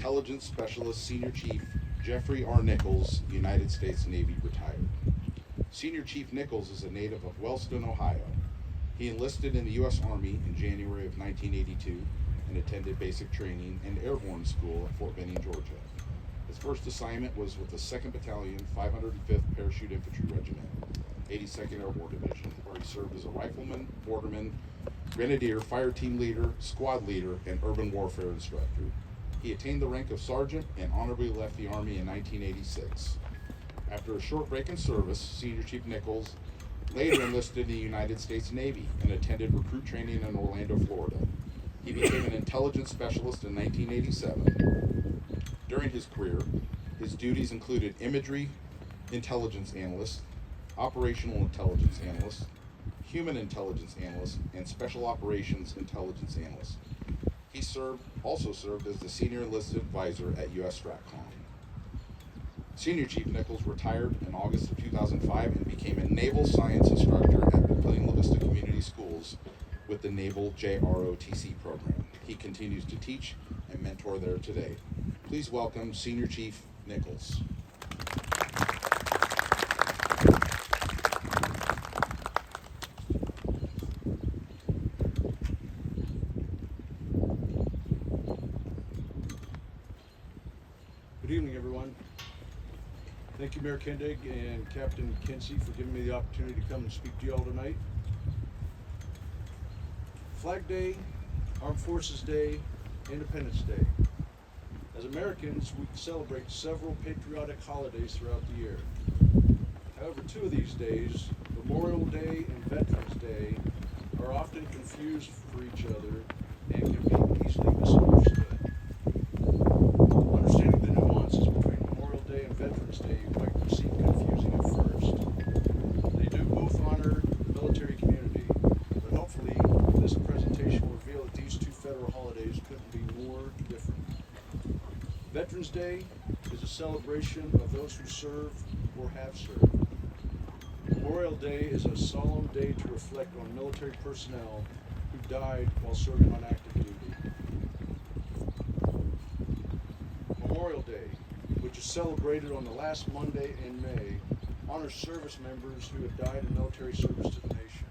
Intelligence Specialist Senior Chief Jeffrey R. Nichols, United States Navy, retired. Senior Chief Nichols is a native of Wellston, Ohio. He enlisted in the U.S. Army in January of 1982 and attended basic training and airborne school at Fort Benning, Georgia. His first assignment was with the 2nd Battalion, 505th Parachute Infantry Regiment, 82nd Airborne Division, where he served as a rifleman, borderman, grenadier, fire team leader, squad leader, and urban warfare instructor. He attained the rank of sergeant and honorably left the Army in 1986. After a short break in service, Senior Chief Nichols later enlisted in the United States Navy and attended recruit training in Orlando, Florida. He became an intelligence specialist in 1987. During his career, his duties included imagery intelligence analyst, operational intelligence analyst, human intelligence analyst, and special operations intelligence analyst. He also served as the senior enlisted advisor at U.S. STRATCOM. Senior Chief Nichols retired in August of 2005 and became a naval science instructor at McLean La Vista Community Schools with the Naval JROTC program. He continues to teach and mentor there today. Please welcome Senior Chief Nichols. Good evening, everyone. Thank you, Mayor Kendig and Captain Kinsey, for giving me the opportunity to come and speak to you all tonight. Flag Day, Armed Forces Day, Independence Day. As Americans, we celebrate several patriotic holidays throughout the year. However, two of these days, Memorial Day and Veterans Day, are often confused for each other and can be easily misunderstood. Understanding the nuances between Memorial Day and Veterans Day might seem confusing at first. They do both honor the military community, but hopefully this presentation will reveal that these two federal holidays couldn't be more different. Veterans Day is a celebration of those who serve or have served. Memorial Day is a solemn day to reflect on military personnel who died while serving on active duty. Memorial Day, which is celebrated on the last Monday in May, honors service members who have died in military service to the nation.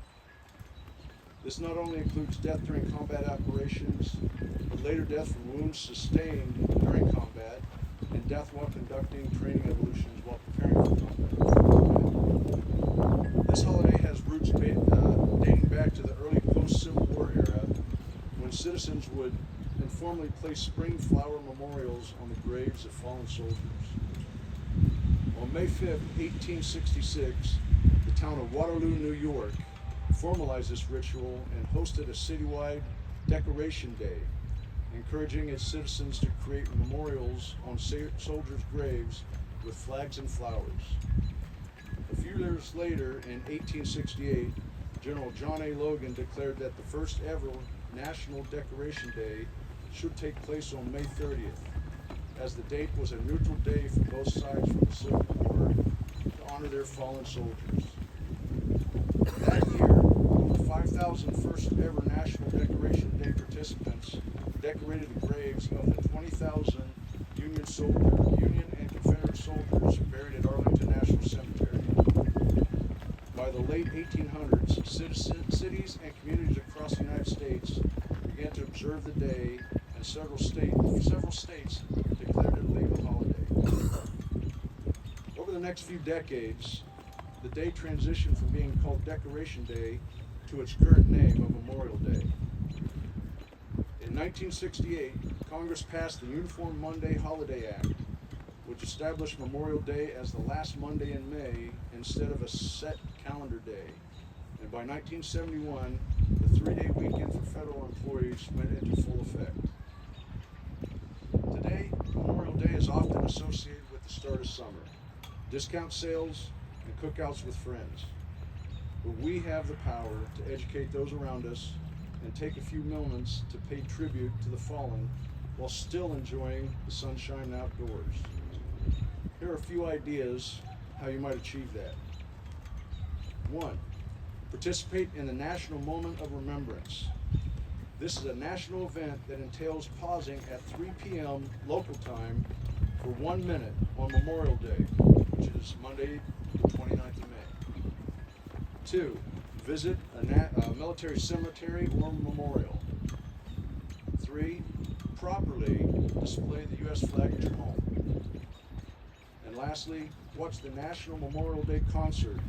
This not only includes death during combat operations, but later death from wounds sustained during combat, and death while conducting training evolutions while preparing for combat. This holiday has roots dating back to the early post-Civil War era, when citizens would informally place spring flower memorials on the graves of fallen soldiers. On May 5, 1866, the town of Waterloo, New York, formalized this ritual and hosted a citywide Decoration Day, encouraging its citizens to create memorials on soldiers' graves with flags and flowers. A few years later, in 1868, General John A. Logan declared that the first ever National Decoration Day should take place on May 30th, as the date was a neutral day for both sides from the Civil War to honor their fallen soldiers. That year, over 5,000 first ever National Decoration Day participants decorated the graves of the 20,000 Union and Confederate soldiers buried at Arlington National Cemetery. By the late 1800s, cities and communities across the United States began to observe the day, and several states declared it a legal holiday. Over the next few decades, the day transitioned from being called Decoration Day to its current name of Memorial Day. In 1968, Congress passed the Uniform Monday Holiday Act, which established Memorial Day as the last Monday in May instead of a set calendar day. And by 1971, the 3-day weekend for federal employees went into full effect. Today, Memorial Day is often associated with the start of summer, discount sales, and cookouts with friends. But we have the power to educate those around us and take a few moments to pay tribute to the fallen while still enjoying the sunshine outdoors. Here are a few ideas how you might achieve that. 1. Participate in the National Moment of Remembrance. This is a national event that entails pausing at 3 p.m. local time for 1 minute on Memorial Day, which is Monday, the 29th of May. 2. Visit a military cemetery or memorial. 3. Properly display the U.S. flag at your home. And lastly, watch the National Memorial Day concert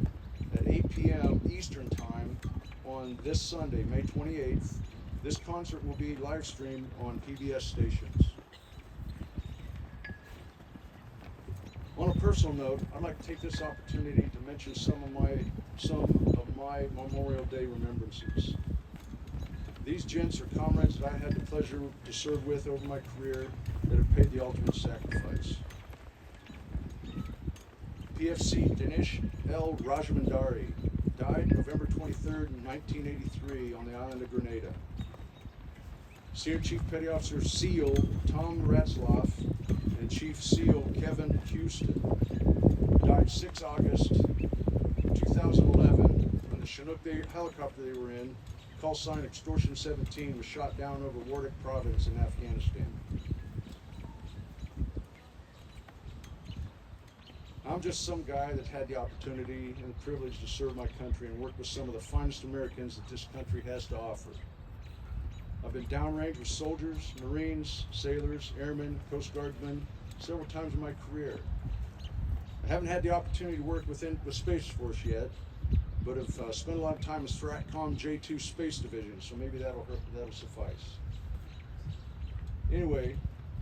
at 8 p.m. Eastern Time on this Sunday, May 28th. This concert will be live streamed on PBS stations. On a personal note, I'd like to take this opportunity to mention some of my Memorial Day remembrances. These gents are comrades that I had the pleasure to serve with over my career that have paid the ultimate sacrifice. PFC Dinesh L. Rajamandari died November 23rd, 1983 on the island of Grenada. Senior Chief Petty Officer SEAL Tom Ratzlaff and Chief SEAL Kevin Houston died 6 August 2011 when the Chinook helicopter they were in, call sign Extortion 17, was shot down over Wardak province in Afghanistan. I'm just some guy that had the opportunity and the privilege to serve my country and work with some of the finest Americans that this country has to offer. I've been downrange with soldiers, Marines, sailors, airmen, Coast Guardsmen several times in my career. I haven't had the opportunity to work with Space Force yet, but have spent a lot of time in Stratcom J2 Space Division, so maybe that'll suffice. Anyway,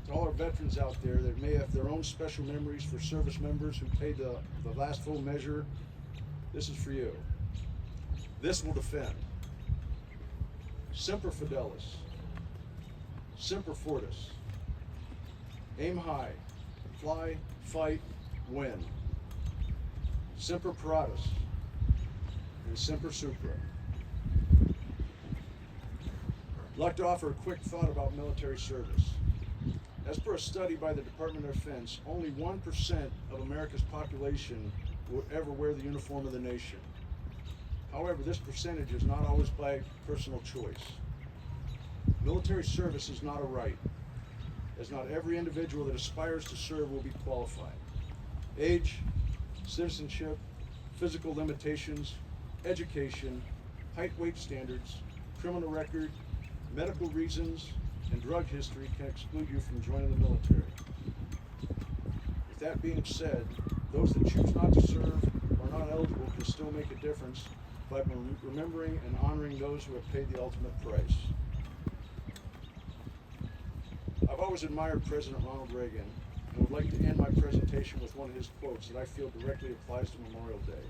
to all our veterans out there that may have their own special memories for service members who paid the last full measure, this is for you. This will defend. Semper Fidelis. Semper Fortis. Aim high. Fly, fight, win. Semper Paratus. And Semper Supra. I'd like to offer a quick thought about military service. As per a study by the Department of Defense, only 1% of America's population will ever wear the uniform of the nation. However, this percentage is not always by personal choice. Military service is not a right, as not every individual that aspires to serve will be qualified. Age, citizenship, physical limitations, education, height, weight standards, criminal record, medical reasons, and drug history can exclude you from joining the military. With that being said, those that choose not to serve or are not eligible can still make a difference by remembering and honoring those who have paid the ultimate price. I've always admired President Ronald Reagan and would like to end my presentation with one of his quotes that I feel directly applies to Memorial Day.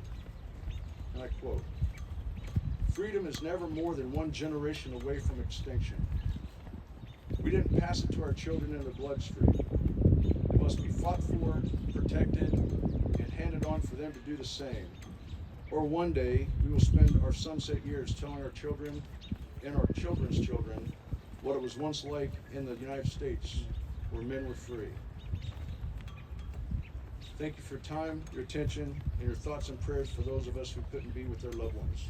And I quote, "Freedom is never more than one generation away from extinction. We didn't pass it to our children in the bloodstream. It must be fought for, protected, and handed on for them to do the same. Or one day, we will spend our sunset years telling our children and our children's children what it was once like in the United States, where men were free." Thank you for your time, your attention, and your thoughts and prayers for those of us who couldn't be with their loved ones.